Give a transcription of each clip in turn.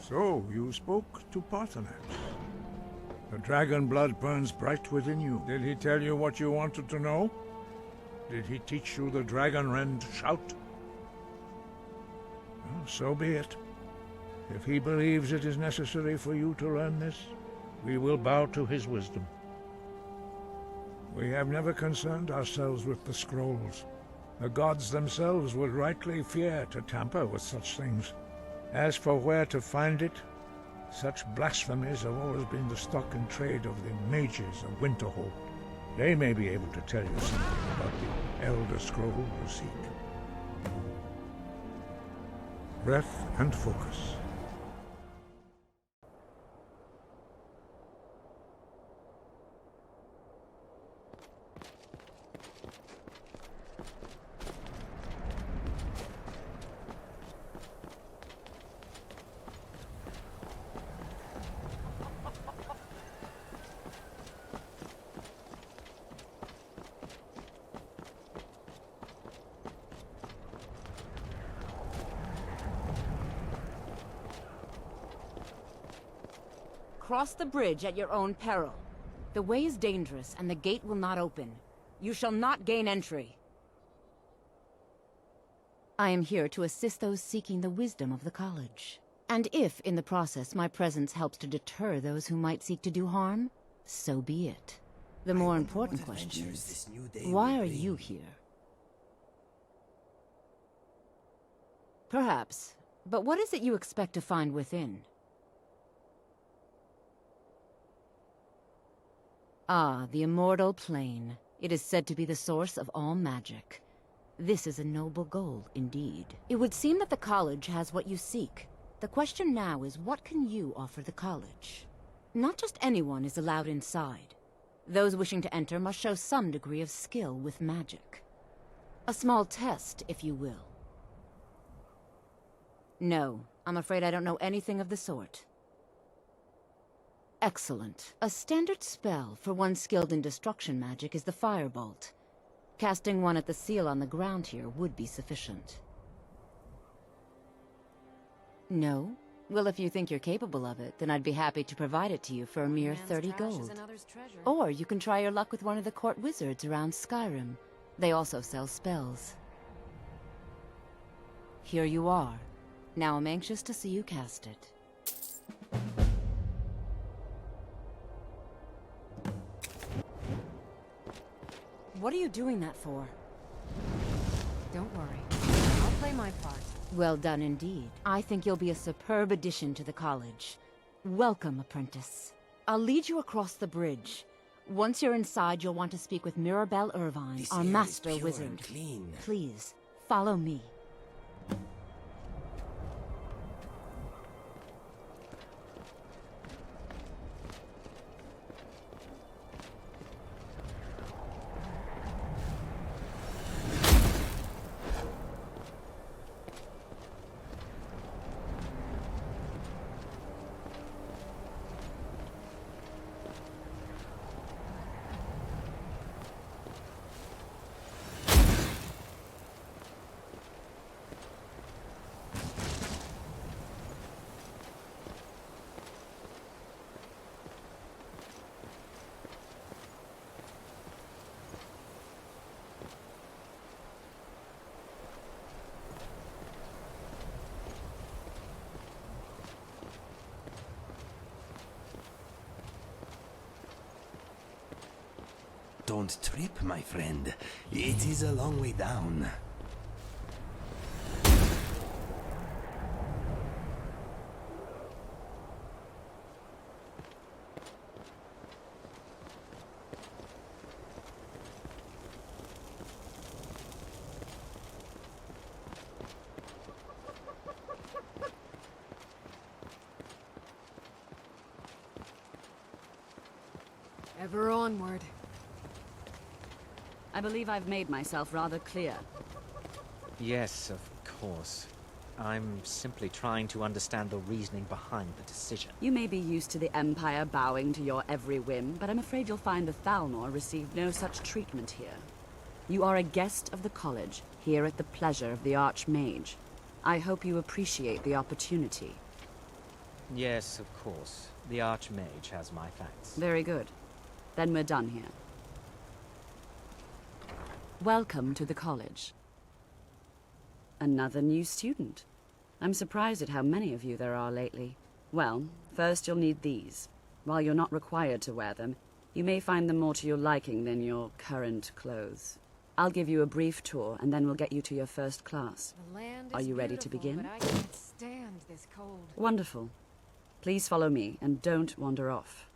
So, you spoke to Parthenax. The dragon blood burns bright within you. Did he tell you what you wanted to know? Did he teach you the dragon rend shout? Well, so be it. If he believes it is necessary for you to learn this, we will bow to his wisdom. We have never concerned ourselves with the scrolls. The gods themselves would rightly fear to tamper with such things. As for where to find it, such blasphemies have always been the stock and trade of the mages of Winterhold. They may be able to tell you something about the Elder Scroll you seek. Breath and focus. Cross the bridge at your own peril. The way is dangerous, and the gate will not open. You shall not gain entry. I am here to assist those seeking the wisdom of the college. And if, in the process, my presence helps to deter those who might seek to do harm, so be it. The more important question is, why are you here? Perhaps. But what is it you expect to find within? Ah, the immortal plane. It is said to be the source of all magic. This is a noble goal, indeed. It would seem that the college has what you seek. The question now is, what can you offer the college? Not just anyone is allowed inside. Those wishing to enter must show some degree of skill with magic. A small test, if you will. No, I'm afraid I don't know anything of the sort. Excellent. A standard spell for one skilled in destruction magic is the Firebolt. Casting one at the seal on the ground here would be sufficient. No? Well, if you think you're capable of it, then I'd be happy to provide it to you for a mere 30 gold. Or you can try your luck with one of the court wizards around Skyrim. They also sell spells. Here you are. Now I'm anxious to see you cast it. What are you doing that for? Don't worry. I'll play my part. Well done indeed. I think you'll be a superb addition to the college. Welcome, apprentice. I'll lead you across the bridge. Once you're inside, you'll want to speak with Mirabelle Irvine, our master wizard. Please, follow me. Don't trip, my friend. It is a long way down. Ever onward. I believe I've made myself rather clear. Yes, of course. I'm simply trying to understand the reasoning behind the decision. You may be used to the Empire bowing to your every whim, but I'm afraid you'll find the Thalnor received no such treatment here. You are a guest of the college, here at the pleasure of the Archmage. I hope you appreciate the opportunity. Yes, of course. The Archmage has my facts. Very good. Then we're done here. Welcome to the college. Another new student. I'm surprised at how many of you there are lately. Well, first you'll need these. While you're not required to wear them, you may find them more to your liking than your current clothes. I'll give you a brief tour, and then we'll get you to your first class. The land Are is you ready to beautiful, begin? but I can't stand this cold. Wonderful. Please follow me, and don't wander off.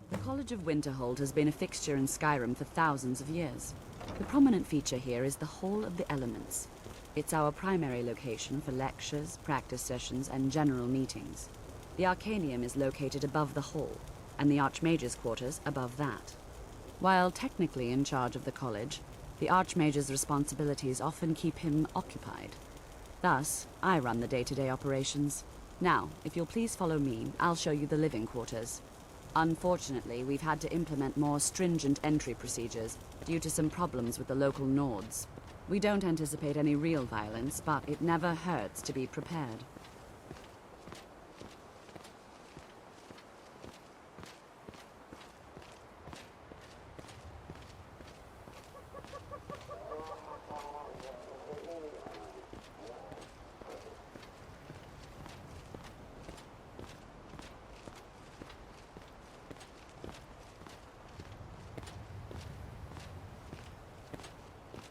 The College of Winterhold has been a fixture in Skyrim for thousands of years. The prominent feature here is the Hall of the Elements. It's our primary location for lectures, practice sessions, and general meetings. The Arcanium is located above the hall, and the Archmage's quarters above that. While technically in charge of the college, the Archmage's responsibilities often keep him occupied. Thus, I run the day-to-day operations. Now, if you'll please follow me, I'll show you the living quarters. Unfortunately, we've had to implement more stringent entry procedures due to some problems with the local Nords. We don't anticipate any real violence, but it never hurts to be prepared.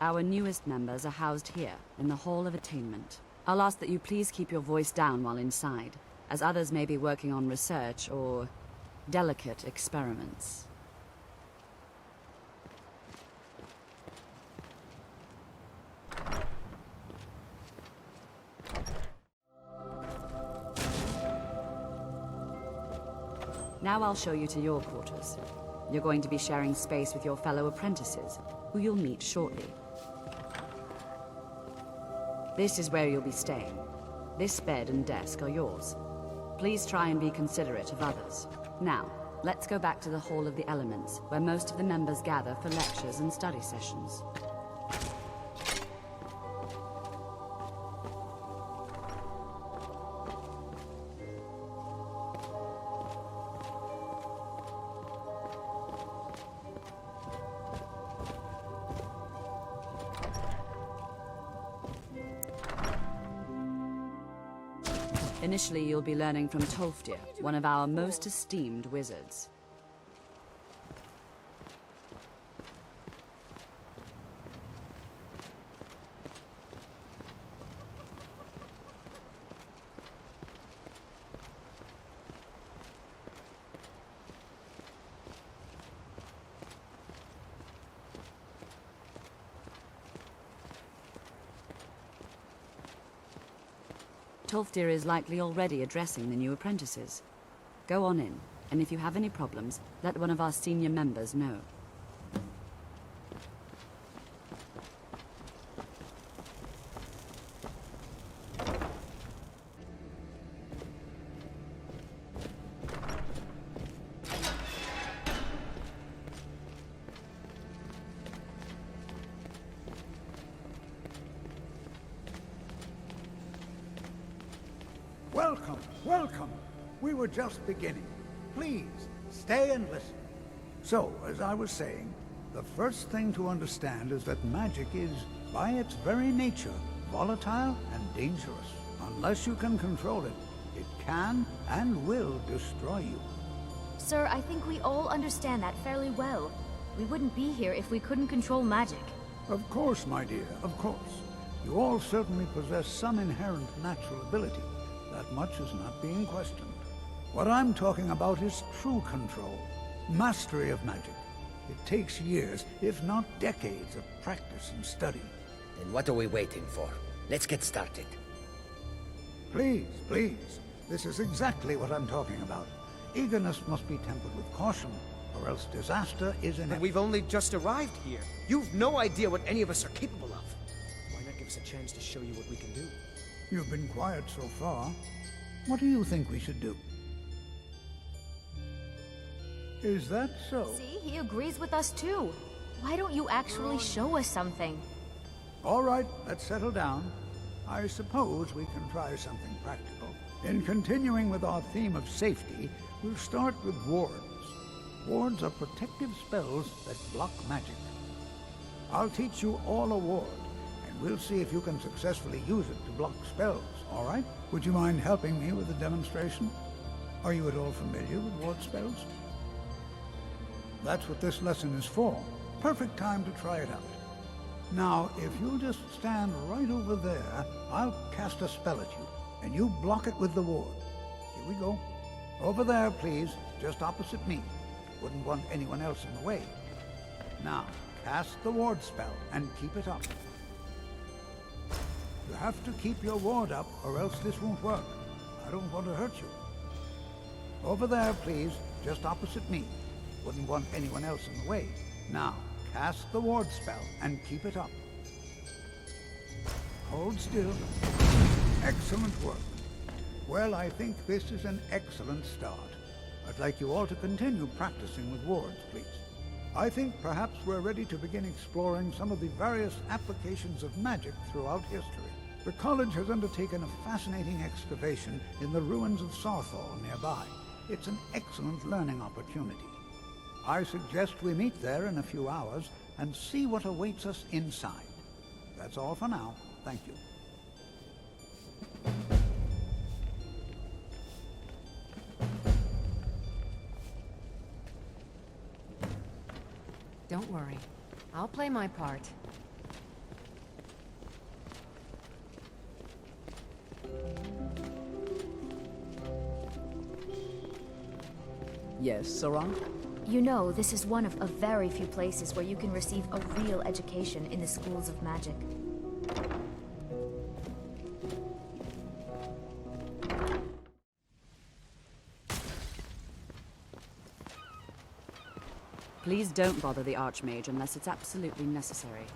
Our newest members are housed here, in the Hall of Attainment. I'll ask that you please keep your voice down while inside, as others may be working on research or delicate experiments. Now I'll show you to your quarters. You're going to be sharing space with your fellow apprentices, who you'll meet shortly. This is where you'll be staying. This bed and desk are yours. Please try and be considerate of others. Now, let's go back to the Hall of the Elements, where most of the members gather for lectures and study sessions. Initially, you'll be learning from Tolfdir, one of our most esteemed wizards. Tolfdir is likely already addressing the new apprentices. Go on in, and if you have any problems, let one of our senior members know. Welcome, welcome. We were just beginning. Please, stay and listen. So, as I was saying, the first thing to understand is that magic is, by its very nature, volatile and dangerous. Unless you can control it, it can and will destroy you. Sir, I think we all understand that fairly well. We wouldn't be here if we couldn't control magic. Of course, my dear, of course. You all certainly possess some inherent natural ability. That much is not being questioned. What I'm talking about is true control, mastery of magic. It takes years, if not decades, of practice and study. Then what are we waiting for? Let's get started. Please, please. This is exactly what I'm talking about. Eagerness must be tempered with caution, or else disaster is inevitable. But we've only just arrived here. You've no idea what any of us are capable of. Why not give us a chance to show you what we can do? You've been quiet so far. What do you think we should do? Is that so? See, he agrees with us too. Why don't you actually show us something? All right, let's settle down. I suppose we can try something practical. In continuing with our theme of safety, we'll start with wards. Wards are protective spells that block magic. I'll teach you all a ward, and we'll see if you can successfully use it to block spells, all right? Would you mind helping me with the demonstration? Are you at all familiar with ward spells? That's what this lesson is for. Perfect time to try it out. Now, if you'll just stand right over there, I'll cast a spell at you, and you block it with the ward. Here we go. Over there, please, just opposite me. Wouldn't want anyone else in the way. Now, cast the ward spell and keep it up. You have to keep your ward up, or else this won't work. I don't want to hurt you. Over there, please, just opposite me. Wouldn't want anyone else in the way. Now, cast the ward spell and keep it up. Hold still. Excellent work. Well, I think this is an excellent start. I'd like you all to continue practicing with wards, please. I think perhaps we're ready to begin exploring some of the various applications of magic throughout history. The college has undertaken a fascinating excavation in the ruins of Saarthal nearby. It's an excellent learning opportunity. I suggest we meet there in a few hours and see what awaits us inside. That's all for now. Thank you. Don't worry. I'll play my part. Yes, Sarang? You know, this is one of a very few places where you can receive a real education in the schools of magic. Please don't bother the Archmage unless it's absolutely necessary.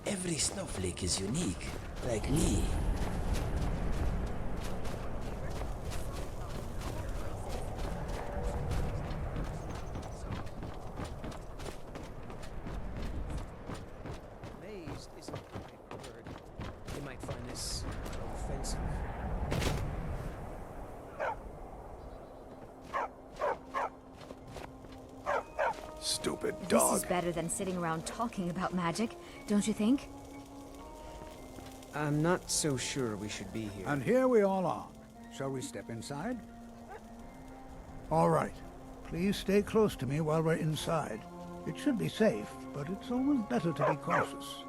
Every snowflake is unique, like me. Amazed isn't the right word. You might find this offensive. Stupid. stupid This dog. is better than sitting around talking about magic, don't you think? I'm not so sure we should be here. And here we all are. Shall we step inside? All right. Please stay close to me while we're inside. It should be safe, but it's always better to be cautious.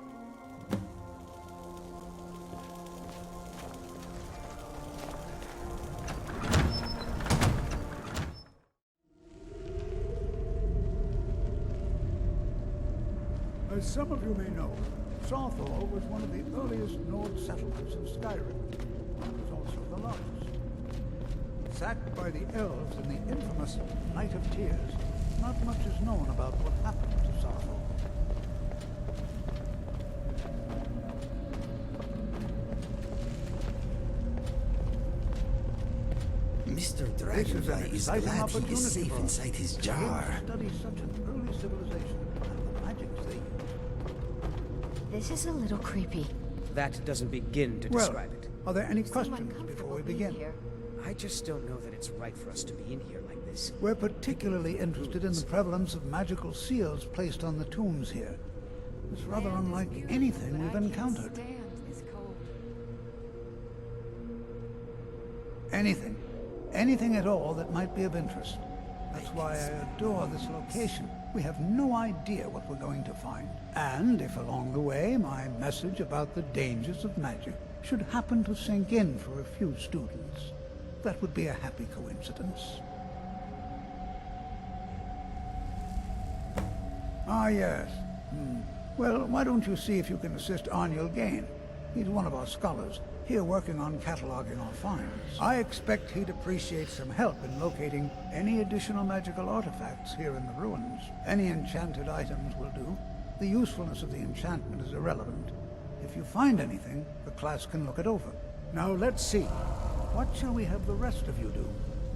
As some of you may know, Saarthal was one of the earliest Nord settlements of Skyrim. It was also the largest. Sacked by the elves in the infamous Night of Tears, not much is known about what happened to Saarthal. Mr. This is an Dragonfly is exciting glad he opportunity is safe for us inside his to be able jar. to study such an early civilization and the magics they used. This is a little creepy. That doesn't begin to Well, describe it. are there any Seem questions uncomfortable before we being begin? here. I just don't know that it's right for us to be in here like this. We're particularly interested in the prevalence of magical seals placed on the tombs here. It's rather unlike anything we've encountered. Anything. Anything at all that might be of interest. That's why I adore this location. We have no idea what we're going to find. And if along the way my message about the dangers of magic should happen to sink in for a few students, that would be a happy coincidence. Ah, yes. Well, why don't you see if you can assist Arniel Gain? He's one of our scholars, here working on cataloging our finds. I expect he'd appreciate some help in locating any additional magical artifacts here in the ruins. Any enchanted items will do. The usefulness of the enchantment is irrelevant. If you find anything, the class can look it over. Now let's see. What shall we have the rest of you do?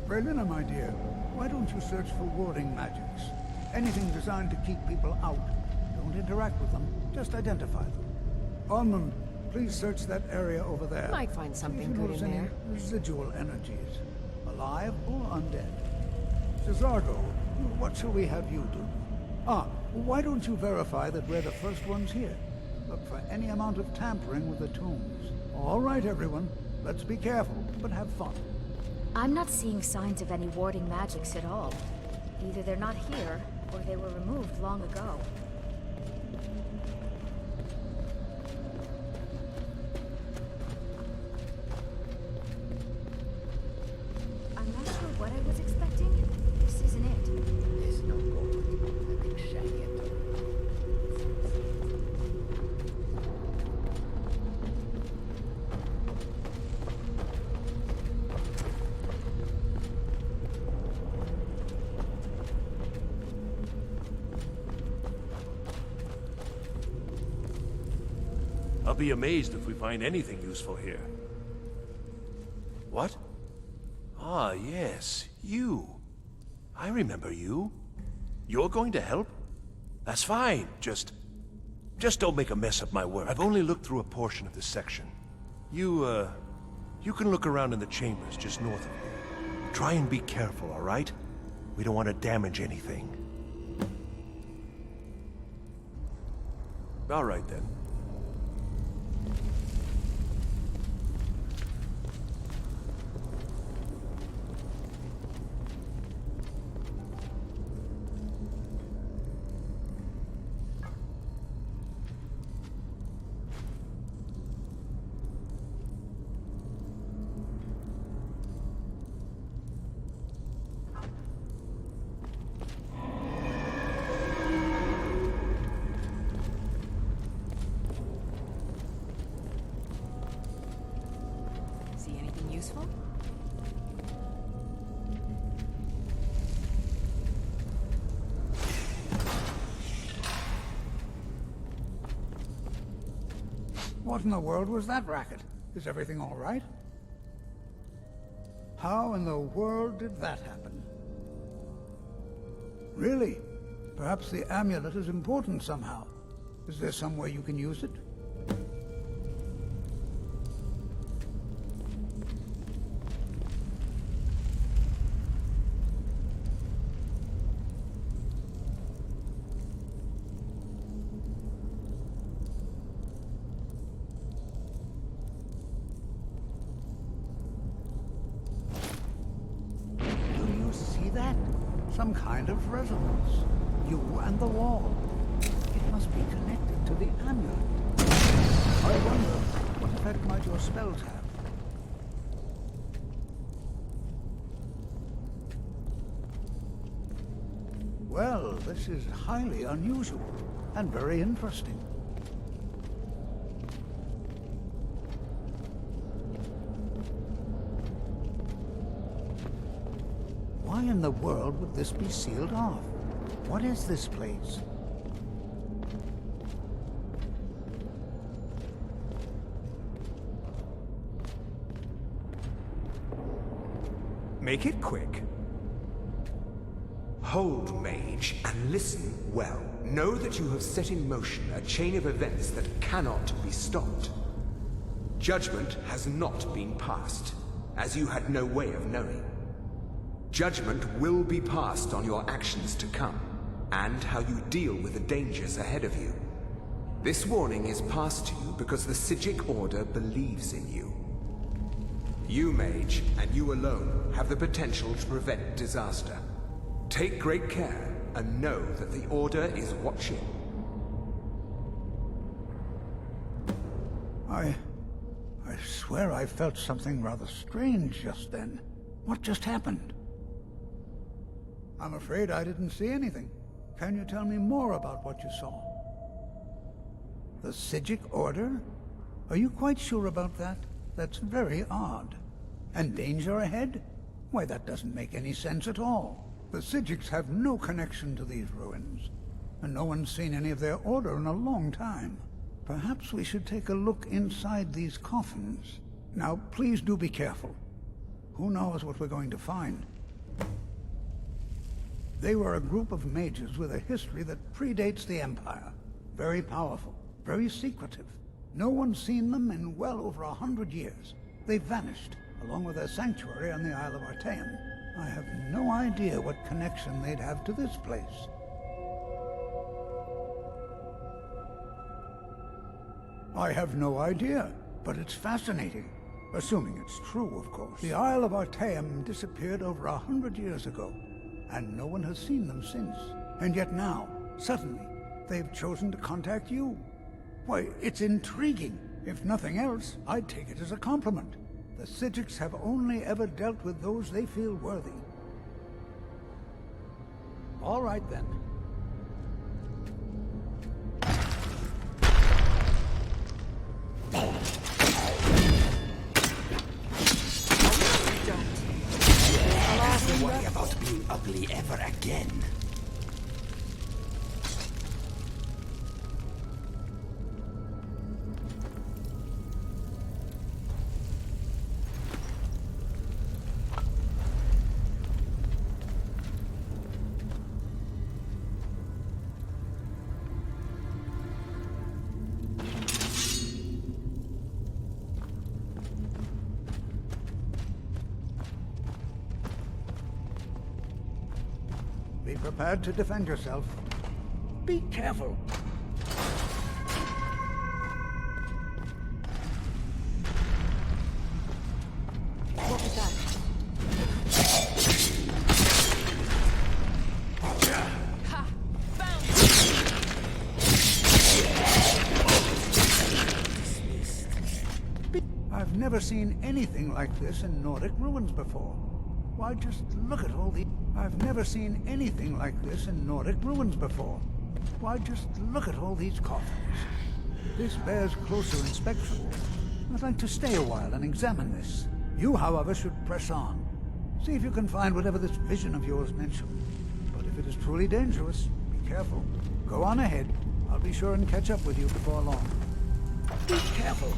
Berlina, my dear, why don't you search for warding magics? Anything designed to keep people out. Don't interact with them, just identify them. Almond, please search that area over there. Might find something See if you good notice in any there. residual energies, alive or undead. Cesargo, what shall we have you do? Ah, why don't you verify that we're the first ones here? Look for any amount of tampering with the tombs. All right, everyone. Let's be careful, but have fun. I'm not seeing signs of any warding magics at all. Either they're not here, or they were removed long ago. I'm not sure what I was expecting. This isn't it. There's no gold. Nothing shiny at all. I'll be amazed if we find anything useful here. What? Ah, yes, you. I remember you. You're going to help? That's fine. Just don't make a mess of my work. I've only looked through a portion of this section. You can look around in the chambers just north of here. Try and be careful, all right? We don't want to damage anything. All right, then. See anything useful? What in the world was that racket? Is everything all right? How in the world did that happen? Really? Perhaps the amulet is important somehow. Is there some way you can use it? some kind of resonance. You and the wall. It must be connected to the amulet. I wonder, what effect might your spells have? Well, this is highly unusual and very interesting. Why in the world would this be sealed off? What is this place? Make it quick. Hold, mage, and listen well. Know that you have set in motion a chain of events that cannot be stopped. Judgment has not been passed, as you had no way of knowing. Judgment will be passed on your actions to come, and how you deal with the dangers ahead of you. This warning is passed to you because the Psijic Order believes in you. You, mage, and you alone, have the potential to prevent disaster. Take great care, and know that the Order is watching. I swear I felt something rather strange just then. What just happened? I'm afraid I didn't see anything. Can you tell me more about what you saw? The Psijic Order? Are you quite sure about that? That's very odd. And danger ahead? Why, that doesn't make any sense at all. The Psijics have no connection to these ruins, and no one's seen any of their order in a long time. Perhaps we should take a look inside these coffins. Now, please do be careful. Who knows what we're going to find? They were a group of mages with a history that predates the Empire. Very powerful, very secretive. No one's seen them in well over 100 years. They vanished, along with their sanctuary on the Isle of Artaeum. I have no idea what connection they'd have to this place. I have no idea, but it's fascinating. Assuming it's true, of course. The Isle of Artaeum disappeared over 100 years ago, and no one has seen them since. And yet now, suddenly, they've chosen to contact you. Why, it's intriguing. If nothing else, I'd take it as a compliment. The Psijics have only ever dealt with those they feel worthy. All right, then. Don't worry about being ugly ever again. Be prepared to defend yourself. Be careful. What was that? Ha! Found it! I've never seen anything like this in Nordic ruins before. Why, just look at all the... I've never seen anything like this in Nordic ruins before. Why, just look at all these coffins. This bears closer inspection. I'd like to stay a while and examine this. You, however, should press on. See if you can find whatever this vision of yours mentioned. But if it is truly dangerous, be careful. Go on ahead. I'll be sure and catch up with you before long. Be careful.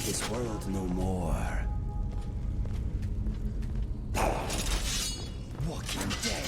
This world no more. Walking Dead.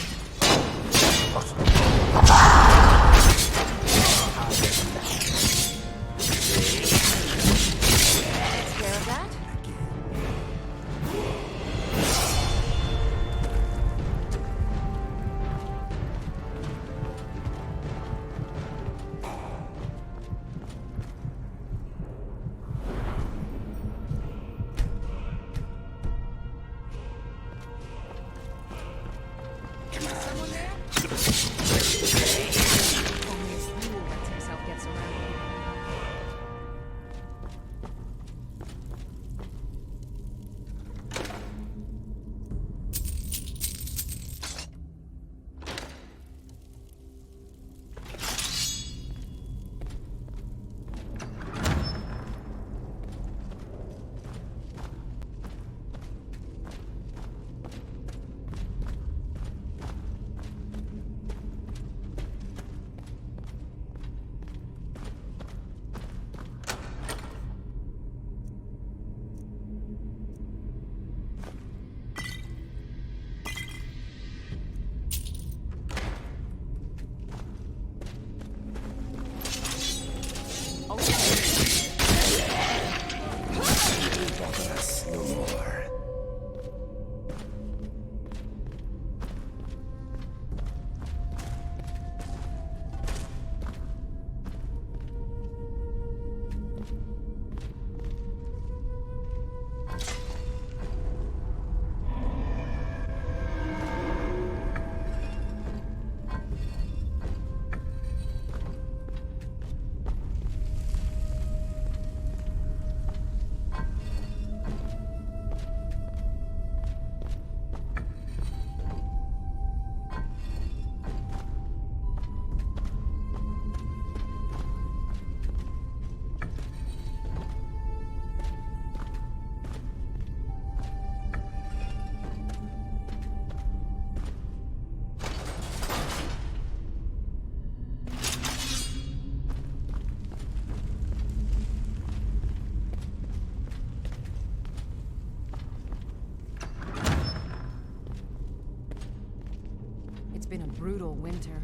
winter.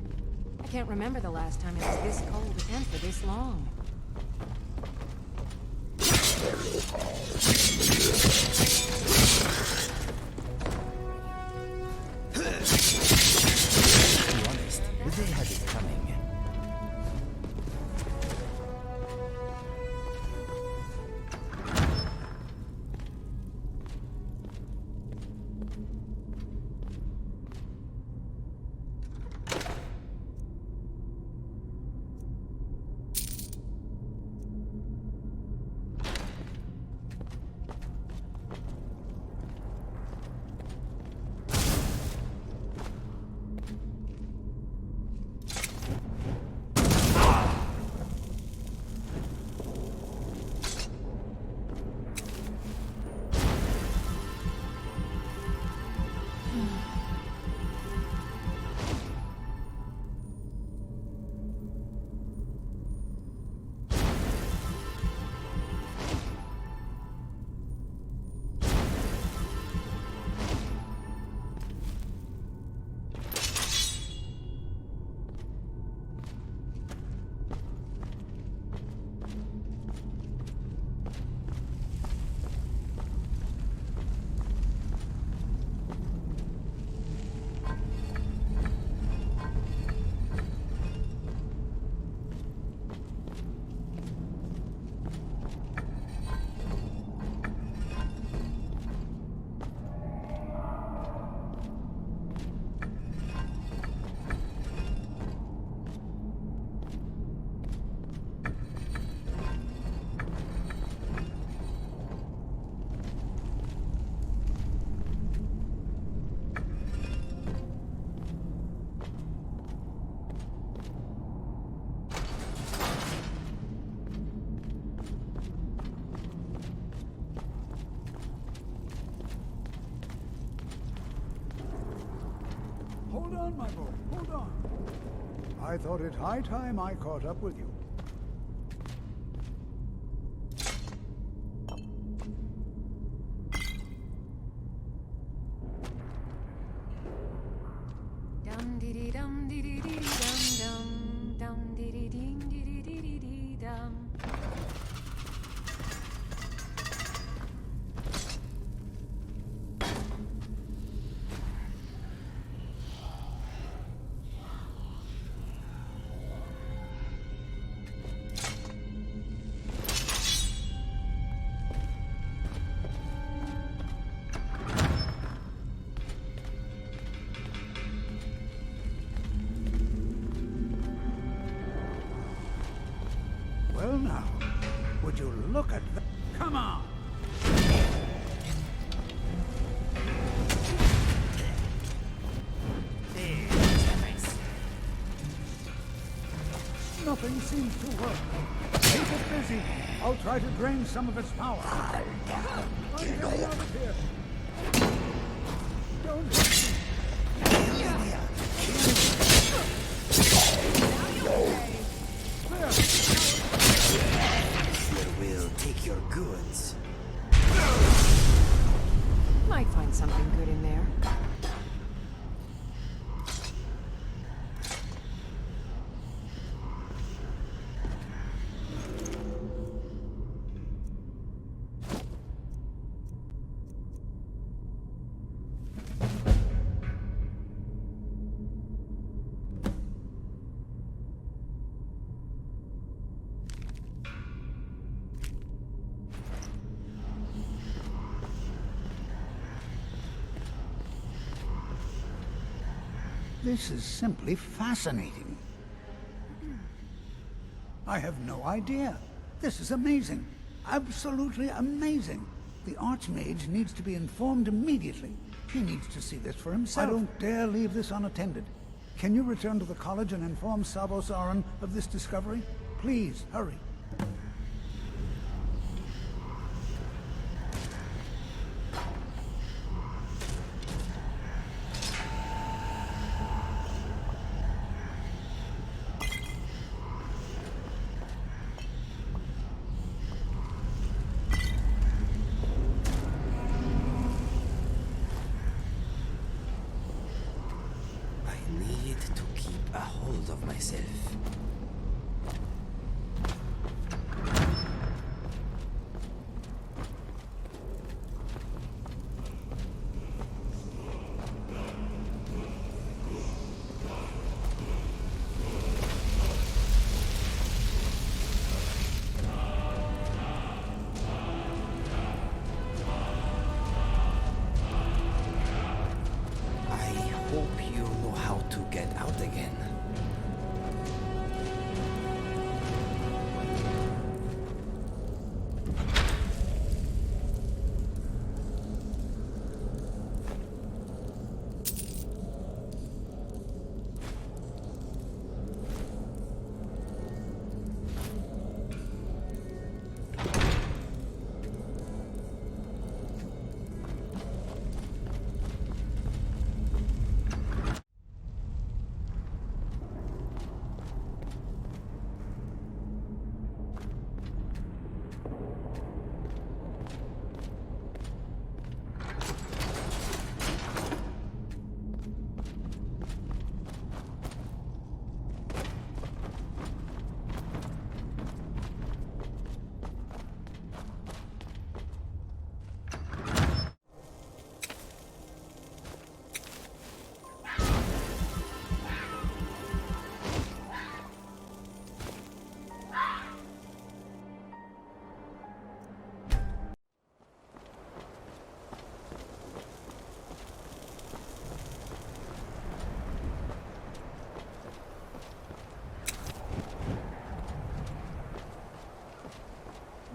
I can't remember the last time it was this cold and for this long. To be honest, they had it coming. Hold on, my boy, hold on. I thought it high time I caught up with you. Dum dee dee dum dee dee dee dum dum dee dee ding dee dee dee dee dee dum. Well now, would you look at that? Come on! Nothing seems to work. Keep it busy. I'll try to drain some of its power. I'm getting out of here. Don't hit me. We'll take your goods. Might find something good in there. This is simply fascinating. I have no idea. This is amazing. Absolutely amazing. The Archmage needs to be informed immediately. He needs to see this for himself. I don't dare leave this unattended. Can you return to the college and inform Sabo Saran of this discovery? Please, hurry. I need to keep myself.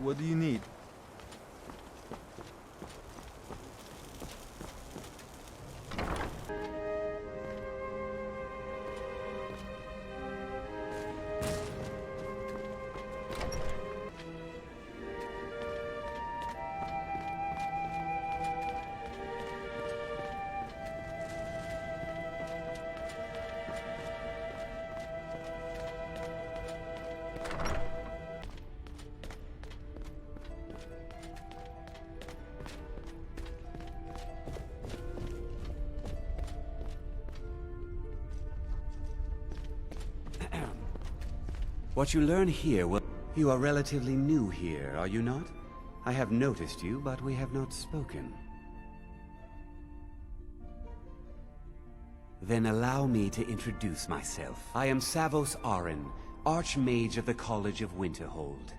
What do you need? What you learn here will... You are relatively new here, are you not? I have noticed you, but we have not spoken. Then allow me to introduce myself. I am Savos Arin, Archmage of the College of Winterhold.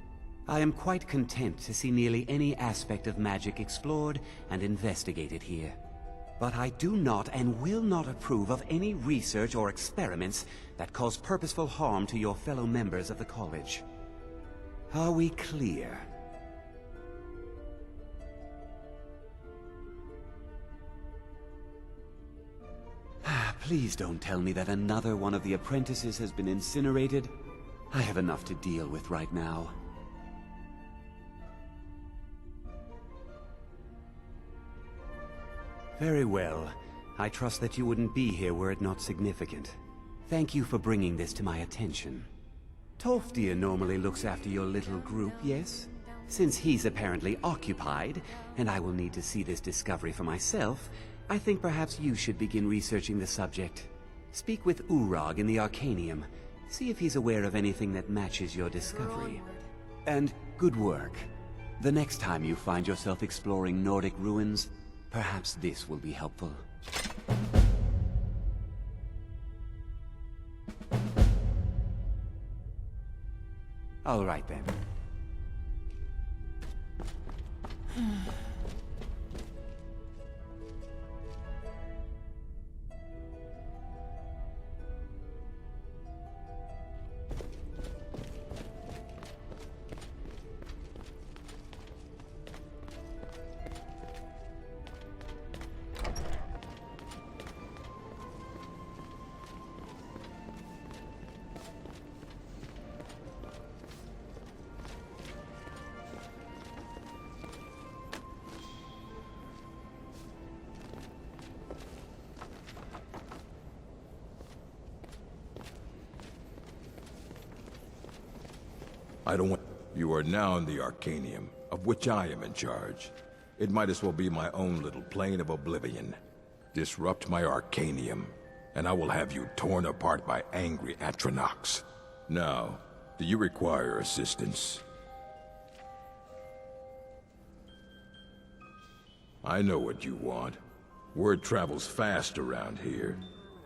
I am quite content to see nearly any aspect of magic explored and investigated here. But I do not and will not approve of any research or experiments that cause purposeful harm to your fellow members of the college. Are we clear? Please don't tell me that another one of the apprentices has been incinerated. I have enough to deal with right now. Very well. I trust that you wouldn't be here were it not significant. Thank you for bringing this to my attention. Tolfdir normally looks after your little group, yes? Since he's apparently occupied, and I will need to see this discovery for myself, I think perhaps you should begin researching the subject. Speak with Urag in the Arcanium. See if he's aware of anything that matches your discovery. And good work. The next time you find yourself exploring Nordic ruins, perhaps this will be helpful. All right then. I don't want... You are now in the Arcanium, of which I am in charge. It might as well be my own little plane of oblivion. Disrupt my Arcanium, and I will have you torn apart by angry Atronachs. Now, do you require assistance? I know what you want. Word travels fast around here.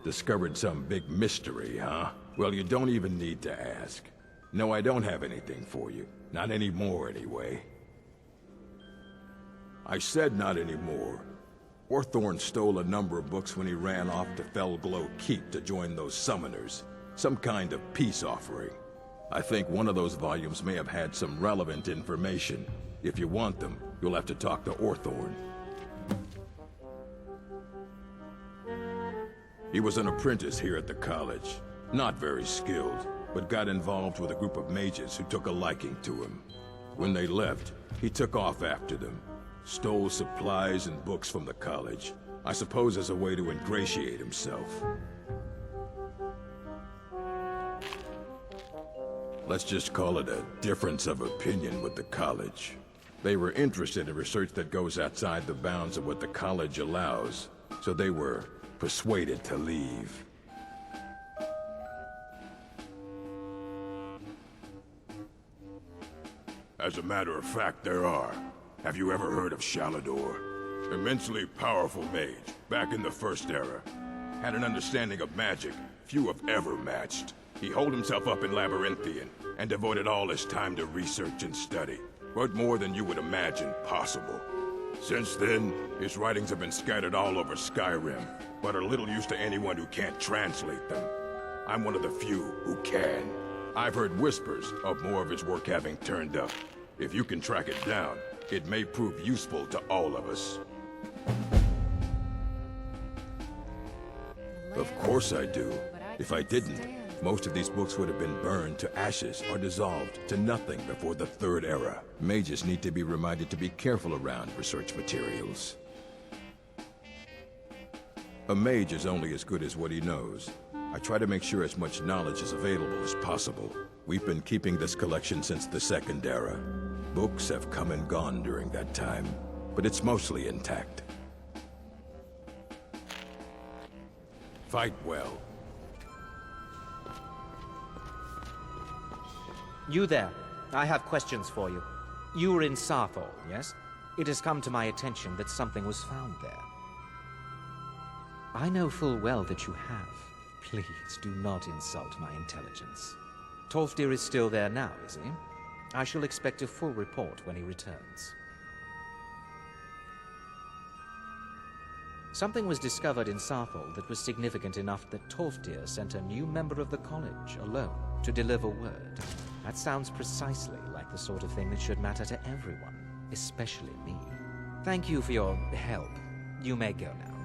Discovered some big mystery, huh? Well, you don't even need to ask. No, I don't have anything for you. Not anymore, anyway. I said not anymore. Orthorn stole a number of books when he ran off to Felglow Keep to join those summoners. Some kind of peace offering. I think one of those volumes may have had some relevant information. If you want them, you'll have to talk to Orthorn. He was an apprentice here at the college. Not very skilled, but got involved with a group of mages who took a liking to him. When they left, he took off after them. Stole supplies and books from the college. I suppose as a way to ingratiate himself. Let's just call it a difference of opinion with the college. They were interested in research that goes outside the bounds of what the college allows, so they were persuaded to leave. As a matter of fact, there are. Have you ever heard of Shalador? Immensely powerful mage, back in the First Era. Had an understanding of magic few have ever matched. He holed himself up in Labyrinthian, and devoted all his time to research and study. But more than you would imagine possible. Since then, his writings have been scattered all over Skyrim, but are little use to anyone who can't translate them. I'm one of the few who can. I've heard whispers of more of his work having turned up. If you can track it down, it may prove useful to all of us. Of course I do. If I didn't, most of these books would have been burned to ashes or dissolved to nothing before the Third Era. Mages need to be reminded to be careful around research materials. A mage is only as good as what he knows. I try to make sure as much knowledge is available as possible. We've been keeping this collection since the Second Era. Books have come and gone during that time, but it's mostly intact. Fight well. You there. I have questions for you. You were in Saarthal, yes? It has come to my attention that something was found there. I know full well that you have. Please do not insult my intelligence. Tolfdir is still there now, is he? I shall expect a full report when he returns. Something was discovered in Saarthal that was significant enough that Tolfdir sent a new member of the college alone to deliver word. That sounds precisely like the sort of thing that should matter to everyone, especially me. Thank you for your help. You may go now.